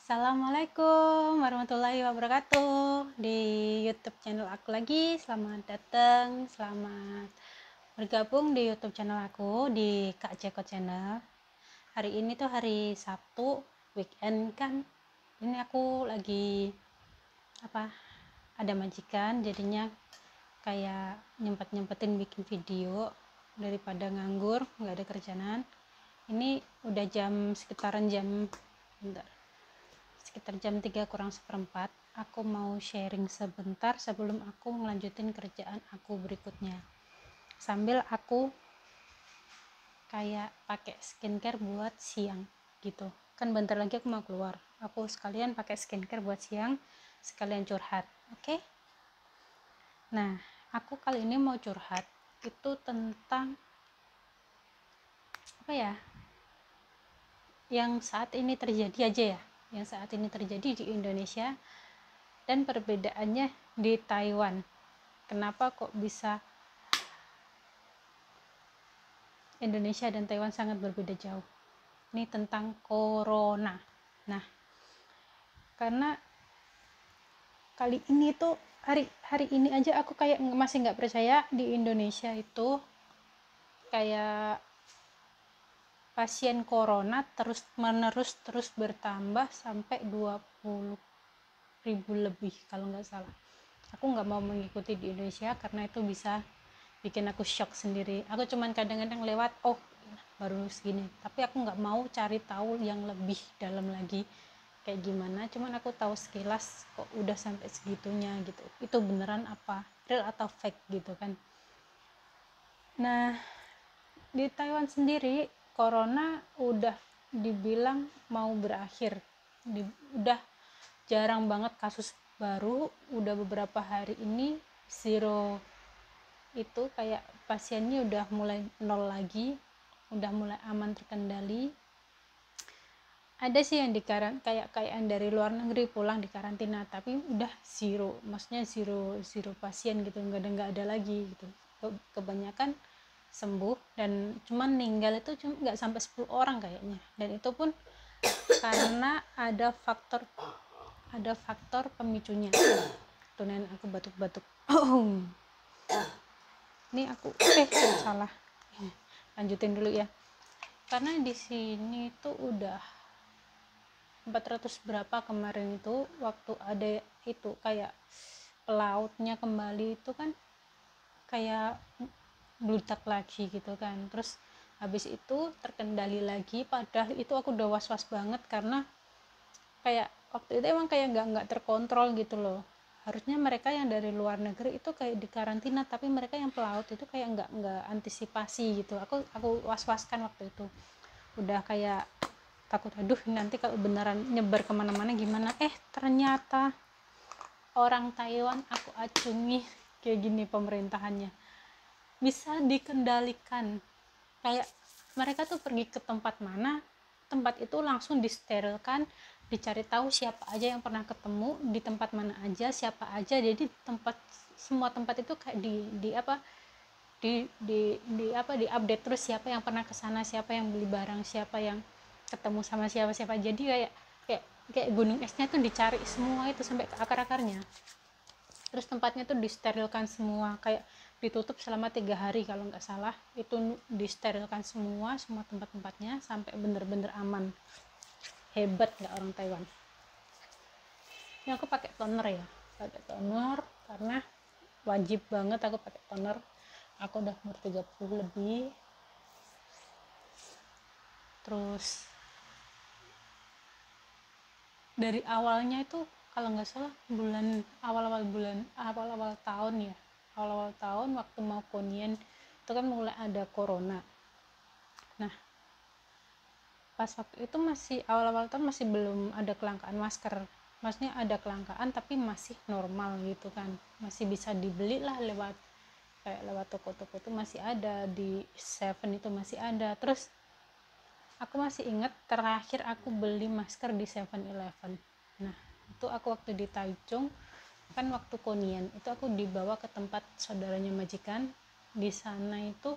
Assalamualaikum warahmatullahi wabarakatuh. Di YouTube channel aku lagi. Selamat datang, selamat bergabung di YouTube channel aku di Kak Jeko Channel. Hari ini tuh hari Sabtu, weekend kan. Ini aku lagi ada majikan, jadinya kayak nyempetin bikin video daripada nganggur, nggak ada kerjaan. Ini udah sekitar jam 3 kurang seperempat. Aku mau sharing sebentar sebelum aku ngelanjutin kerjaan aku berikutnya, sambil aku kayak pakai skincare buat siang gitu kan. Bentar lagi aku mau keluar, aku sekalian pakai skincare buat siang, sekalian curhat. Oke? Nah, aku kali ini mau curhat itu tentang yang saat ini terjadi aja ya, yang saat ini terjadi di Indonesia dan perbedaannya di Taiwan. Kenapa kok bisa Indonesia dan Taiwan sangat berbeda jauh? Ini tentang corona. Nah, karena kali ini tuh hari ini aja aku kayak masih nggak percaya di Indonesia itu kayak pasien corona terus bertambah sampai 20.000 lebih kalau nggak salah. Aku nggak mau mengikuti di Indonesia karena itu bisa bikin aku shock sendiri. Aku cuman kadang-kadang lewat, oh baru segini, tapi aku nggak mau cari tahu yang lebih dalam lagi kayak gimana. Cuman aku tahu sekilas kok udah sampai segitunya gitu. Itu beneran apa, real atau fake gitu kan. Nah, di Taiwan sendiri corona udah dibilang mau berakhir. Udah jarang banget kasus baru, udah beberapa hari ini zero, itu kayak pasiennya udah mulai nol lagi, udah mulai aman terkendali. Ada sih yang kayak yang dari luar negeri pulang di karantina, tapi udah zero, maksudnya zero pasien gitu, nggak ada lagi gitu. Kebanyakan sembuh dan cuman meninggal itu cuma nggak sampai 10 orang kayaknya, dan itu pun karena ada faktor pemicunya. Tuh nenek aku batuk-batuk. Ini aku salah, lanjutin dulu ya. Karena di sini tuh udah 400 berapa kemarin itu, waktu ada itu kayak pelautnya kembali itu kan kayak bludak lagi gitu kan. Terus habis itu terkendali lagi, padahal itu aku udah was-was banget karena kayak waktu itu emang kayak nggak terkontrol gitu loh. Harusnya mereka yang dari luar negeri itu kayak di karantina, tapi mereka yang pelaut itu kayak nggak antisipasi gitu. Aku was-waskan waktu itu, udah kayak takut, aduh nanti kalau beneran nyebar kemana-mana gimana. Ternyata orang Taiwan aku acungi kayak gini, pemerintahannya bisa dikendalikan. Kayak mereka tuh pergi ke tempat mana, tempat itu langsung disterilkan, dicari tahu siapa aja yang pernah ketemu di tempat mana aja, siapa aja. Jadi semua tempat itu kayak di update terus, siapa yang pernah kesana, siapa yang beli barang, siapa yang ketemu sama siapa. Jadi kayak gunung esnya tuh dicari semua itu sampai ke akar-akarnya. Terus tempatnya tuh disterilkan semua, kayak ditutup selama 3 hari kalau nggak salah. Itu disterilkan semua tempat-tempatnya sampai bener-bener aman. Hebat nggak orang Taiwan. Ini aku pakai toner karena wajib banget aku pakai toner. Aku udah umur 30 lebih. Terus dari awalnya itu kalau nggak salah awal-awal tahun waktu mau Konien itu kan mulai ada corona. Nah, pas waktu itu masih awal-awal tahun, masih belum ada kelangkaan masker. Maksudnya ada kelangkaan tapi masih normal gitu kan, masih bisa dibeli lah lewat toko-toko, itu masih ada, di Seven itu masih ada. Terus aku masih ingat terakhir aku beli masker di 7-Eleven. Nah, itu aku waktu di Taichung kan, waktu Konien itu aku dibawa ke tempat saudaranya majikan. Di sana itu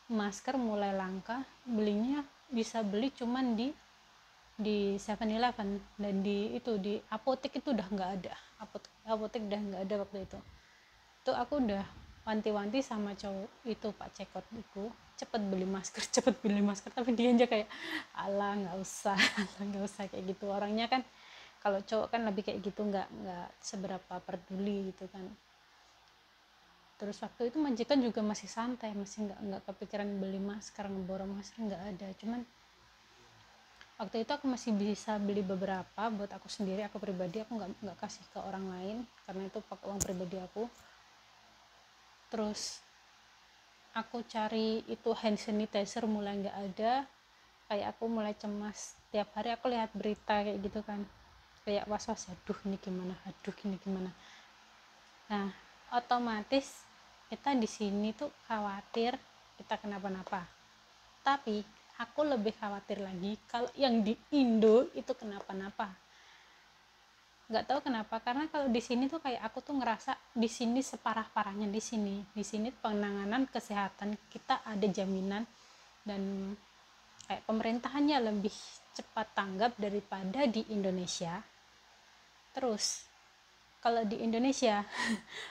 masker mulai langka, belinya bisa beli cuman di di 7-Eleven, dan di itu di apotek itu udah nggak ada, apotek udah nggak ada waktu itu aku udah wanti-wanti sama cowok itu, Pak Cekot itu, cepet beli masker cepet beli masker, tapi dia aja kayak alah nggak usah alah nggak usah kayak gitu. Orangnya kan kalau cowok kan lebih kayak gitu, nggak seberapa peduli gitu kan. Terus waktu itu majikan juga masih santai, masih nggak kepikiran beli masker, ngeborong masker, nggak ada. Cuman waktu itu aku masih bisa beli beberapa buat aku sendiri, aku pribadi, aku nggak kasih ke orang lain karena itu pakai uang pribadi aku. Terus aku cari itu hand sanitizer, mulai nggak ada, kayak aku mulai cemas. Tiap hari aku lihat berita kayak gitu kan, kayak was-was, aduh ini gimana. Nah, otomatis kita di sini tuh khawatir kita kenapa-napa. Tapi aku lebih khawatir lagi kalau yang di Indo itu kenapa-napa. Nggak tahu kenapa, karena kalau di sini tuh kayak aku tuh ngerasa di sini separah-parahnya di sini penanganan kesehatan kita ada jaminan, dan kayak pemerintahannya lebih cepat tanggap daripada di Indonesia. Terus kalau di Indonesia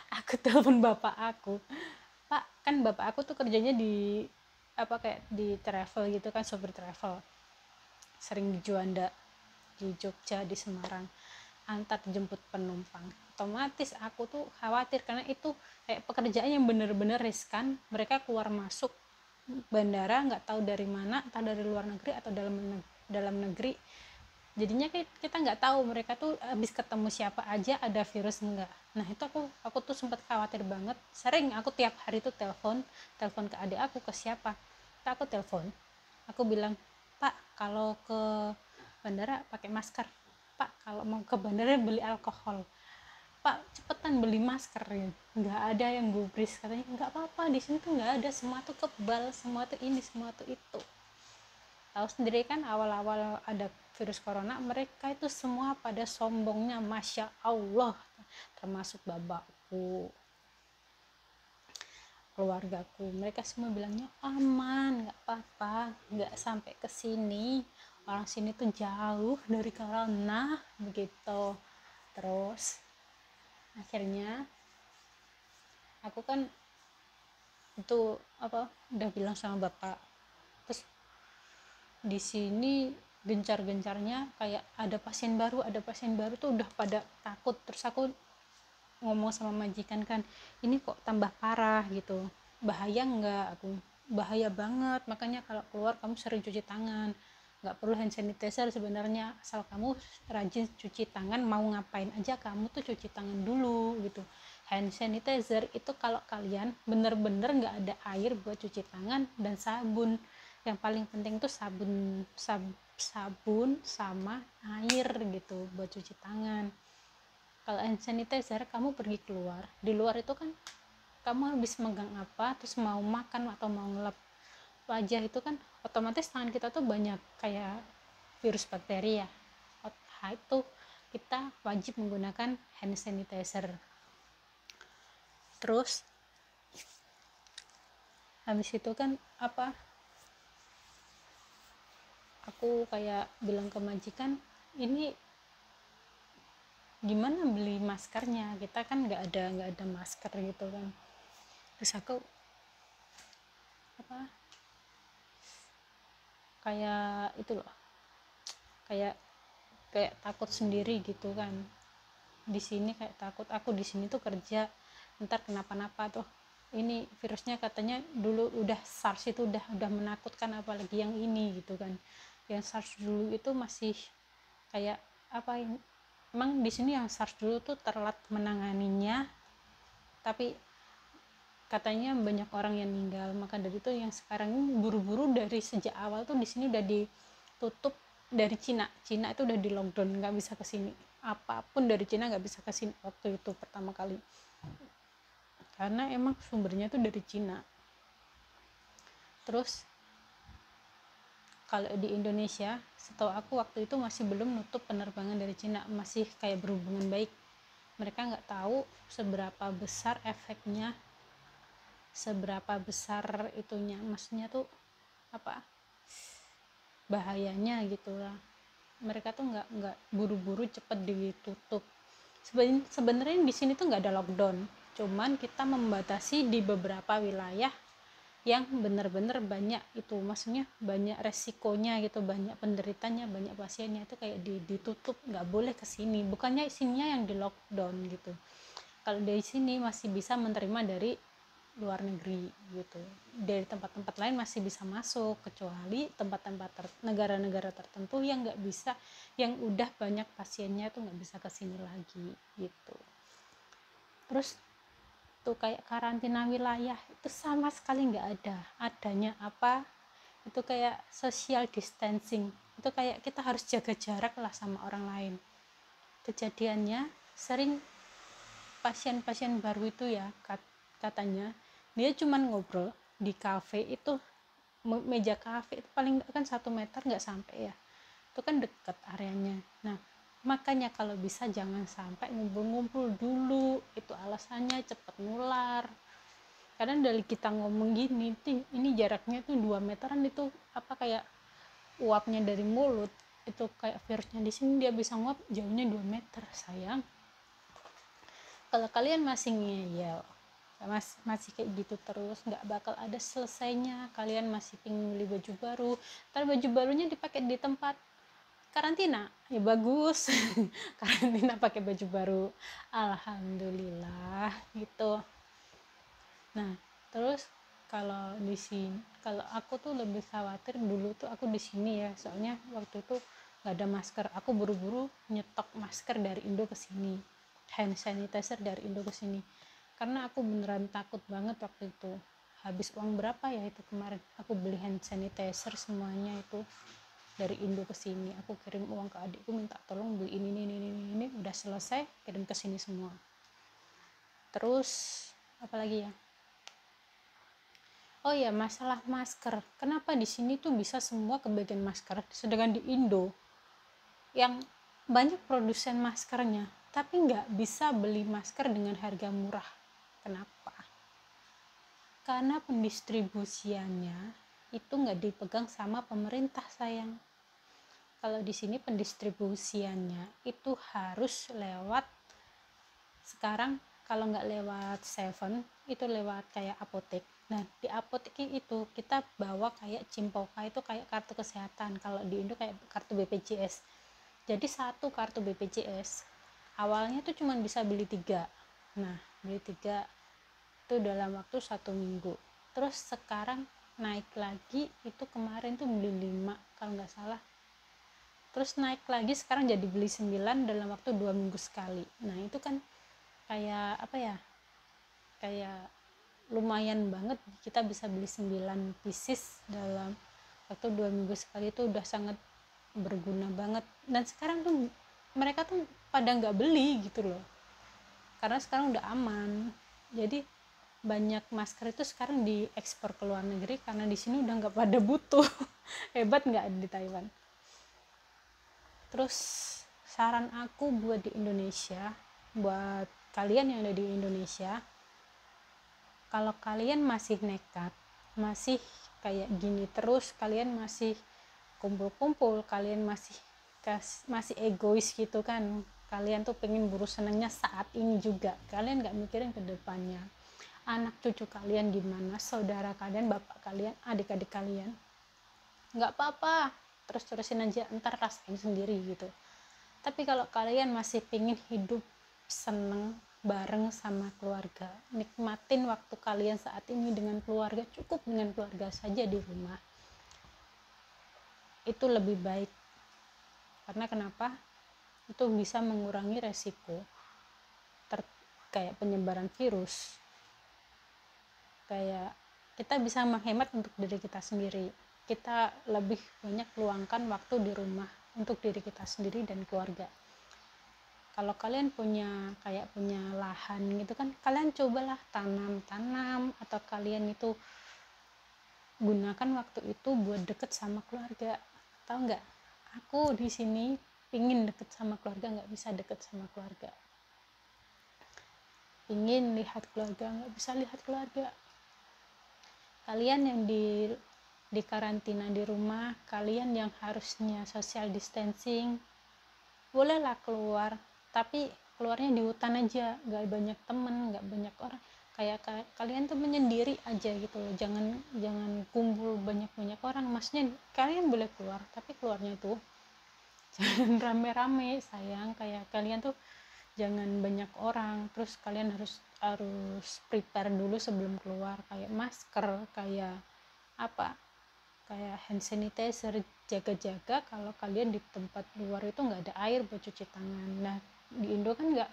aku telepon bapak aku, Pak, kan bapak aku tuh kerjanya di apa kayak di travel gitu kan, sopir travel, sering di Juanda, di Jogja, di Semarang, antar jemput penumpang. Otomatis aku tuh khawatir karena itu kayak pekerjaan yang bener-bener riskan. Mereka keluar masuk bandara nggak tahu dari mana, entah dari luar negeri atau dalam negeri. Jadinya kita nggak tahu mereka tuh habis ketemu siapa aja, ada virus enggak. Nah itu aku tuh sempat khawatir banget. Sering aku tiap hari tuh telepon ke adik aku, ke siapa aku telepon, aku bilang, Pak kalau ke bandara pakai masker, Pak kalau mau ke bandara beli alkohol, Pak cepetan beli masker ya. Nggak ada yang gubris, katanya nggak apa-apa di sini tuh nggak ada, semua tuh kebal, semua tuh ini, semua tuh itu. Tahu sendiri kan awal-awal ada virus corona, mereka itu semua pada sombongnya, masya Allah, termasuk bapakku, keluargaku, mereka semua bilangnya aman, nggak apa-apa, nggak sampai ke sini, orang sini tuh jauh dari corona begitu. Terus akhirnya aku kan itu apa udah bilang sama bapak. Terus di sini gencar-gencarnya kayak ada pasien baru tuh udah pada takut. Terus aku ngomong sama majikan kan, ini kok tambah parah gitu, bahaya nggak? Aku bahaya banget, makanya kalau keluar kamu sering cuci tangan, nggak perlu hand sanitizer sebenarnya, asal kamu rajin cuci tangan, mau ngapain aja kamu tuh cuci tangan dulu gitu. Hand sanitizer itu kalau kalian bener-bener nggak ada air buat cuci tangan dan sabun, yang paling penting tuh sabun sama air gitu buat cuci tangan. Kalau hand sanitizer kamu pergi keluar, di luar itu kan kamu habis megang apa, terus mau makan atau mau ngelap wajah, itu kan otomatis tangan kita tuh banyak kayak virus bakteri ya. Itu kita wajib menggunakan hand sanitizer. Terus habis itu kan apa, aku kayak bilang ke majikan, ini gimana beli maskernya, kita kan nggak ada masker gitu kan. Terus aku apa kayak itu loh, kayak takut sendiri gitu kan. Di sini kayak takut, aku di sini tuh kerja ntar kenapa-napa tuh, ini virusnya katanya dulu udah SARS itu udah menakutkan, apalagi yang ini gitu kan. Yang SARS dulu itu masih kayak apa, emang di sini yang SARS dulu tuh telat menanganinya, tapi katanya banyak orang yang meninggal. Maka dari itu yang sekarang ini buru-buru dari sejak awal tuh di sini udah ditutup. Dari Cina itu udah di lockdown, nggak bisa ke sini, apapun dari Cina nggak bisa ke sini waktu itu pertama kali, karena emang sumbernya tuh dari Cina. Terus kalau di Indonesia setahu aku waktu itu masih belum nutup penerbangan dari Cina, masih kayak berhubungan baik. Mereka nggak tahu seberapa besar efeknya, seberapa besar itunya, maksudnya tuh apa bahayanya gitu lah. mereka tuh nggak buru-buru cepet ditutup. Sebenarnya di sini tuh nggak ada lockdown, cuman kita membatasi di beberapa wilayah yang benar-benar banyak itu, maksudnya banyak resikonya gitu, banyak penderitanya, banyak pasiennya, itu kayak ditutup, nggak boleh ke sini. Bukannya sininya yang di lockdown gitu. Kalau dari sini masih bisa menerima dari luar negeri gitu, dari tempat-tempat lain masih bisa masuk, kecuali tempat-tempat negara-negara tertentu yang nggak bisa, yang udah banyak pasiennya tuh nggak bisa kesini lagi gitu. Terus tuh kayak karantina wilayah itu sama sekali nggak ada, adanya apa itu kayak social distancing, itu kayak kita harus jaga jarak lah sama orang lain. Kejadiannya sering pasien-pasien baru itu ya, katanya dia cuman ngobrol di kafe itu, meja kafe itu paling nggak kan 1 meter, nggak sampai ya, itu kan deket areanya. Nah makanya kalau bisa jangan sampai ngumpul-ngumpul dulu, itu alasannya cepet nular. Kadang dari kita ngomong gini ini jaraknya tuh 2 meteran, itu apa kayak uapnya dari mulut itu kayak virusnya di sini dia bisa nguap jauhnya 2 meter. Sayang kalau kalian masih ngeyel, masih kayak gitu terus, nggak bakal ada selesainya. Kalian masih pingin beli baju baru, ntar baju barunya dipakai di tempat karantina ya bagus. Karantina pakai baju baru, alhamdulillah gitu. Nah terus kalau di sini, kalau aku tuh lebih khawatir dulu tuh aku di sini ya, soalnya waktu itu nggak ada masker, aku buru-buru nyetok masker dari Indo ke sini, hand sanitizer dari Indo ke sini, karena aku beneran takut banget waktu itu. Habis uang berapa ya itu kemarin aku beli hand sanitizer semuanya itu dari Indo ke sini, aku kirim uang ke adikku minta tolong beli ini, udah selesai kirim ke sini semua. Terus apalagi ya, oh ya masalah masker, kenapa di sini tuh bisa semua kebagian masker, sedangkan di Indo yang banyak produsen maskernya tapi nggak bisa beli masker dengan harga murah. Kenapa? Karena pendistribusiannya itu nggak dipegang sama pemerintah sayang. Kalau di sini pendistribusiannya itu harus lewat, sekarang kalau nggak lewat Seven itu lewat kayak apotek. Nah di apotek itu kita bawa kayak Cimpoka, itu kayak kartu kesehatan, kalau di Indo kayak kartu BPJS. Jadi satu kartu BPJS awalnya tuh cuma bisa beli 3, nah beli 3 itu dalam waktu 1 minggu. Terus sekarang naik lagi, itu kemarin tuh beli 5 kalau nggak salah, terus naik lagi sekarang jadi beli 9 dalam waktu 2 minggu sekali. Nah itu kan kayak apa ya, kayak lumayan banget, kita bisa beli 9 pieces dalam waktu 2 minggu sekali, itu udah sangat berguna banget. Dan sekarang tuh mereka tuh pada nggak beli gitu loh, karena sekarang udah aman. Jadi banyak masker itu sekarang diekspor ke luar negeri karena di sini udah nggak pada butuh. Hebat nggak di Taiwan. Terus saran aku buat di Indonesia, buat kalian yang ada di Indonesia, kalau kalian masih nekat, masih kayak gini terus, kalian masih kumpul-kumpul, kalian masih egois gitu kan, kalian tuh pengen buru senangnya saat ini juga, kalian nggak mikirin ke depannya, anak cucu kalian gimana, saudara kalian, bapak kalian, adik-adik kalian, nggak apa-apa, terus-terusin aja, ntar rasain sendiri gitu. Tapi kalau kalian masih pengen hidup seneng bareng sama keluarga, nikmatin waktu kalian saat ini dengan keluarga, cukup dengan keluarga saja di rumah, itu lebih baik. Karena kenapa? Itu bisa mengurangi resiko kayak penyebaran virus. Kayak kita bisa menghemat untuk diri kita sendiri, kita lebih banyak luangkan waktu di rumah untuk diri kita sendiri dan keluarga. Kalau kalian punya lahan gitu kan, kalian cobalah tanam, atau kalian itu gunakan waktu itu buat deket sama keluarga. Tahu nggak, aku di sini pingin deket sama keluarga, nggak bisa deket sama keluarga. Pingin lihat keluarga, nggak bisa lihat keluarga. Kalian yang di di karantina di rumah, kalian yang harusnya social distancing bolehlah keluar, tapi keluarnya di hutan aja, gak banyak temen, gak banyak orang, kayak kalian tuh menyendiri aja gitu loh, jangan kumpul banyak orang. Maksudnya kalian boleh keluar, tapi keluarnya tuh jangan rame-rame sayang, kayak kalian tuh jangan banyak orang. Terus kalian harus prepare dulu sebelum keluar, kayak masker, kayak apa, kayak hand sanitizer, jaga-jaga kalau kalian di tempat luar itu nggak ada air buat cuci tangan. Nah di Indo kan nggak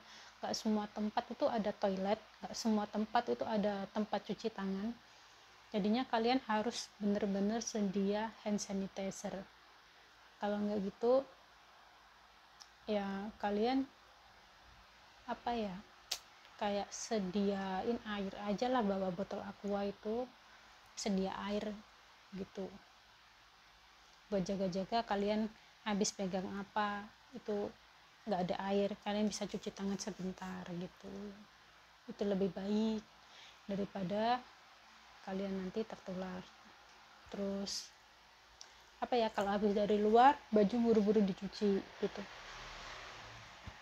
semua tempat itu ada toilet, nggak semua tempat itu ada tempat cuci tangan, jadinya kalian harus bener-bener sedia hand sanitizer. Kalau nggak gitu ya kalian apa ya, kayak sediain air aja lah, bawa botol aqua itu, sedia air gitu buat jaga-jaga. Kalian habis pegang apa itu nggak ada air, kalian bisa cuci tangan sebentar gitu. Itu lebih baik daripada kalian nanti tertular. Terus apa ya, kalau habis dari luar baju buru-buru dicuci gitu.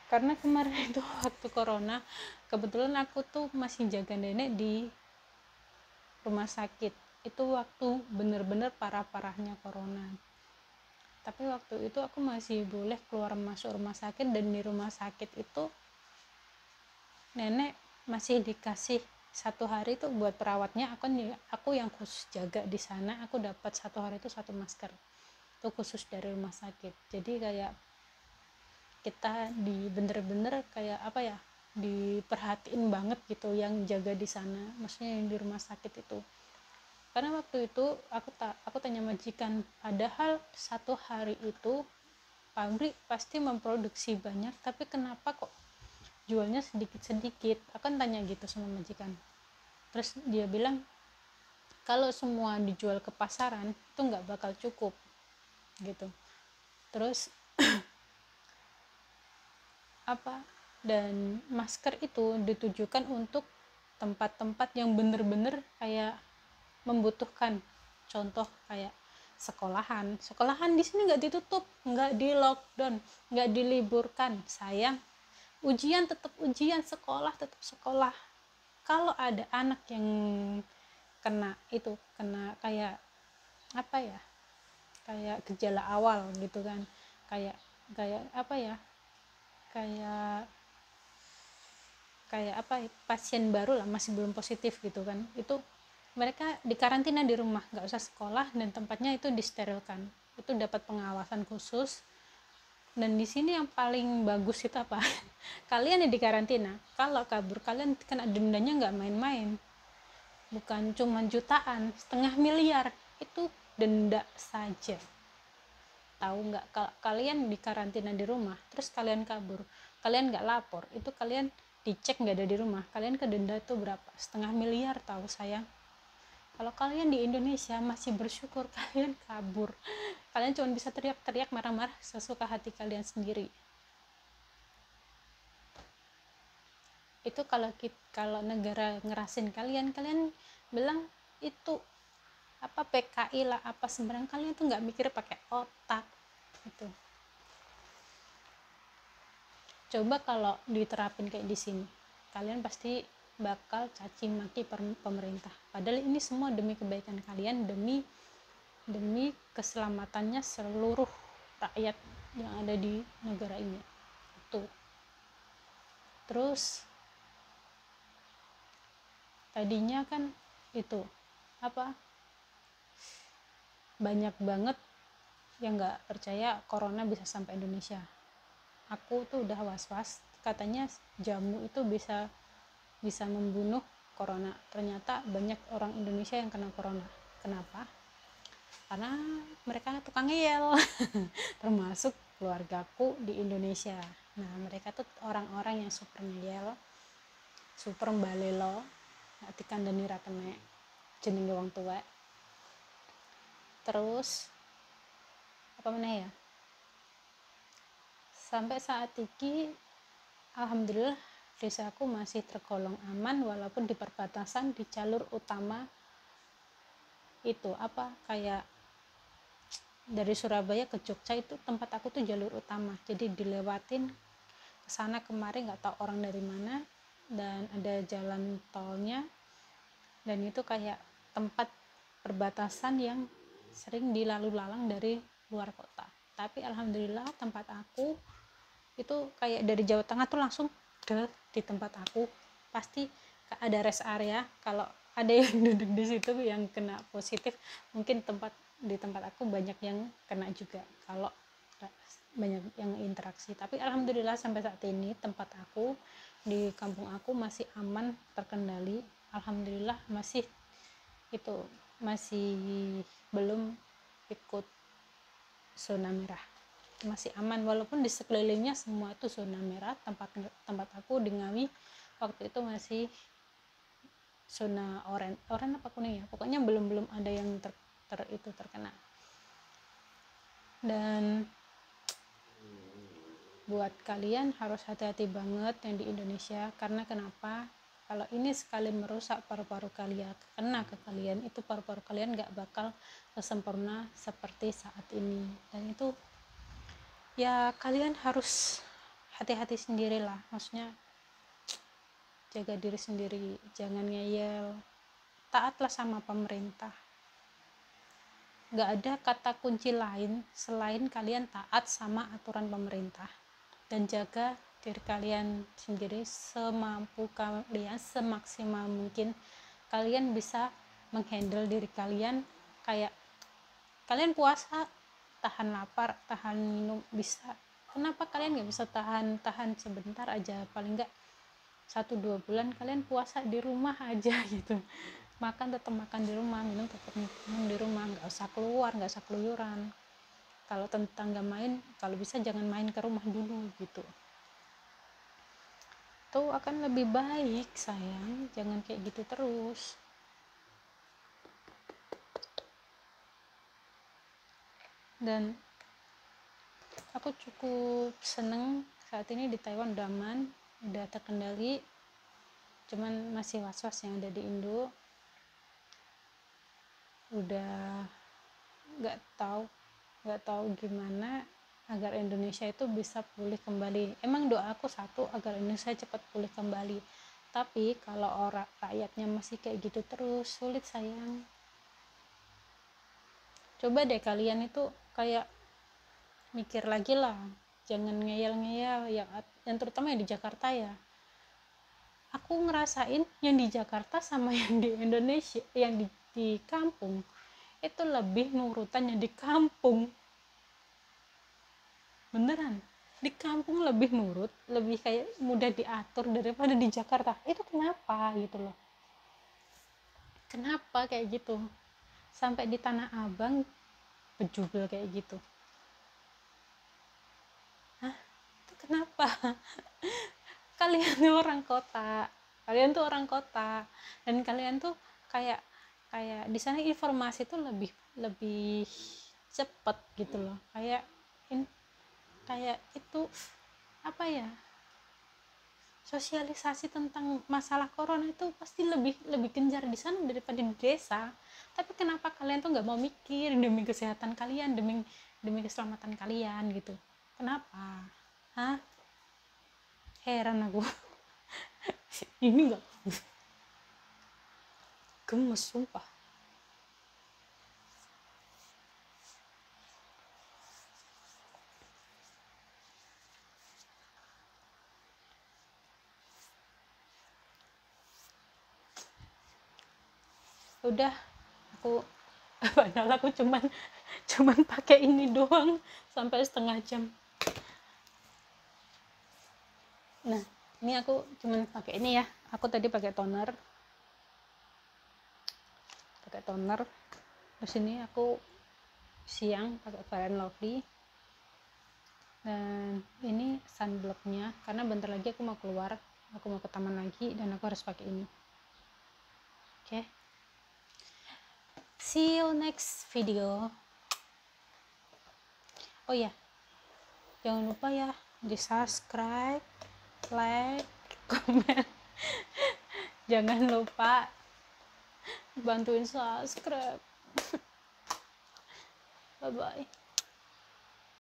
Karena kemarin itu waktu corona, kebetulan aku tuh masih jaga nenek di rumah sakit. Itu waktu bener-bener parah-parahnya corona. Tapi waktu itu aku masih boleh keluar masuk rumah sakit, dan di rumah sakit itu nenek masih dikasih 1 hari itu buat perawatnya. Aku yang khusus jaga di sana, aku dapat 1 hari itu 1 masker. Itu khusus dari rumah sakit. Jadi kayak kita bener-bener kayak apa ya, diperhatiin banget gitu yang jaga di sana, maksudnya yang di rumah sakit itu. Karena waktu itu aku tanya majikan, padahal 1 hari itu pabrik pasti memproduksi banyak, tapi kenapa kok jualnya sedikit-sedikit? Akan tanya gitu sama majikan. Terus dia bilang kalau semua dijual ke pasaran itu nggak bakal cukup gitu. Terus apa, dan masker itu ditujukan untuk tempat-tempat yang bener-bener kayak membutuhkan. Contoh kayak sekolahan di sini nggak ditutup, nggak di lockdown, nggak diliburkan sayang. Ujian tetap ujian, sekolah tetap sekolah. Kalau ada anak yang kena kayak apa ya, kayak gejala awal gitu kan, kayak apa ya, kayak apa, pasien baru lah, masih belum positif gitu kan, itu mereka dikarantina di rumah, nggak usah sekolah, dan tempatnya itu disterilkan, itu dapat pengawasan khusus. Dan di sini yang paling bagus itu apa, kalian yang dikarantina, kalau kabur kalian kena dendanya nggak main-main, bukan cuma jutaan, 500.000 itu denda saja. Tahu nggak, kalau kalian dikarantina di rumah terus kalian kabur, kalian nggak lapor, itu kalian dicek nggak ada di rumah, kalian kedenda tuh berapa, 500.000 tahu sayang. Kalau kalian di Indonesia masih bersyukur kalian kabur, kalian cuma bisa teriak-teriak marah-marah sesuka hati kalian sendiri. Itu kalau negara ngerasin kalian bilang itu apa, PKI lah apa sembarang, kalian tuh nggak mikir pakai otak gitu. Coba kalau diterapin kayak di sini, kalian pasti bakal caci maki pemerintah, padahal ini semua demi kebaikan kalian, demi keselamatannya seluruh rakyat yang ada di negara ini. Itu terus tadinya kan itu apa, banyak banget yang nggak percaya corona bisa sampai Indonesia. Aku tuh udah was-was, katanya jamu itu bisa membunuh corona. Ternyata banyak orang Indonesia yang kena corona. Kenapa? Karena mereka tukang ngeyel termasuk keluargaku di Indonesia. Nah mereka tuh orang-orang yang super ngeyel, super mbalelo, nggak dikandani ra kene jenenge wong tuwek. Terus apa meneh ya, sampai saat ini alhamdulillah desaku masih tergolong aman, walaupun di perbatasan di jalur utama itu apa, kayak dari Surabaya ke Jogja itu tempat aku tuh jalur utama, jadi dilewatin kesana kemari nggak tahu orang dari mana, dan ada jalan tolnya, dan itu kayak tempat perbatasan yang sering dilalu lalang dari luar kota. Tapi alhamdulillah tempat aku itu kayak dari Jawa Tengah tuh langsung di tempat aku pasti ada rest area. Kalau ada yang duduk di situ yang kena positif, mungkin di tempat aku banyak yang kena juga kalau banyak yang interaksi. Tapi alhamdulillah sampai saat ini tempat aku di kampung aku masih aman, terkendali. Alhamdulillah masih belum ikut zona merah, masih aman, walaupun di sekelilingnya semua itu zona merah. Tempat aku di Ngawi waktu itu masih zona oranye apa kuning ya, pokoknya belum ada yang terkena. Dan buat kalian harus hati-hati banget yang di Indonesia, karena kenapa, kalau ini sekali merusak paru-paru kalian, kena ke kalian, itu paru-paru kalian gak bakal sempurna seperti saat ini. Dan itu ya kalian harus hati-hati sendirilah, maksudnya jaga diri sendiri, jangan ngeyel, taatlah sama pemerintah. Gak ada kata kunci lain selain kalian taat sama aturan pemerintah, dan jaga diri kalian sendiri semampu kalian, semaksimal mungkin kalian bisa menghandle diri kalian. Kayak kalian puasa, tahan lapar, tahan minum bisa, kenapa kalian gak bisa tahan sebentar aja, paling gak 1-2 bulan kalian puasa di rumah aja gitu, makan tetap makan di rumah, minum tetap minum di rumah, nggak usah keluar, nggak usah keluyuran. Kalau tetangga main, kalau bisa jangan main ke rumah dulu gitu, itu akan lebih baik sayang, jangan kayak gitu terus. Dan aku cukup seneng saat ini di Taiwan udah aman, udah terkendali, cuman masih was-was yang ada di Indo. Udah nggak tahu gimana agar Indonesia itu bisa pulih kembali. Emang doa aku satu, agar Indonesia cepat pulih kembali. Tapi kalau orang rakyatnya masih kayak gitu terus, sulit sayang. Coba deh kalian itu kayak mikir lagi lah, jangan ngeyel-ngeyel yang terutama yang di Jakarta ya. Aku ngerasain yang di Jakarta sama yang di Indonesia, yang di kampung itu lebih nurutan yang di kampung, beneran. Di kampung lebih nurut, lebih kayak mudah diatur daripada di Jakarta. Itu kenapa gitu loh, kenapa kayak gitu, sampai di Tanah Abang bejubel kayak gitu. Hah, itu kenapa? Kalian tuh orang kota, dan kalian tuh kayak di sana informasi tuh lebih cepet gitu loh, kayak itu apa ya, sosialisasi tentang masalah corona itu pasti lebih gencar di sana daripada di desa. Tapi kenapa kalian tuh nggak mau mikir demi kesehatan kalian, demi keselamatan kalian gitu, kenapa? Hah, heran aku. Ini nggak, gemes sumpah. Udah aku padahal aku cuman pakai ini doang sampai setengah jam. Nah, ini aku cuman pakai ini ya, aku tadi pakai toner, terus ini aku siang pakai Fair and Lovely, dan ini sunblocknya karena bentar lagi aku mau keluar, aku mau ke taman lagi dan aku harus pakai ini. Oke, see you next video. Oh ya, jangan lupa ya di subscribe, like, komen. Jangan lupa bantuin subscribe. Bye bye.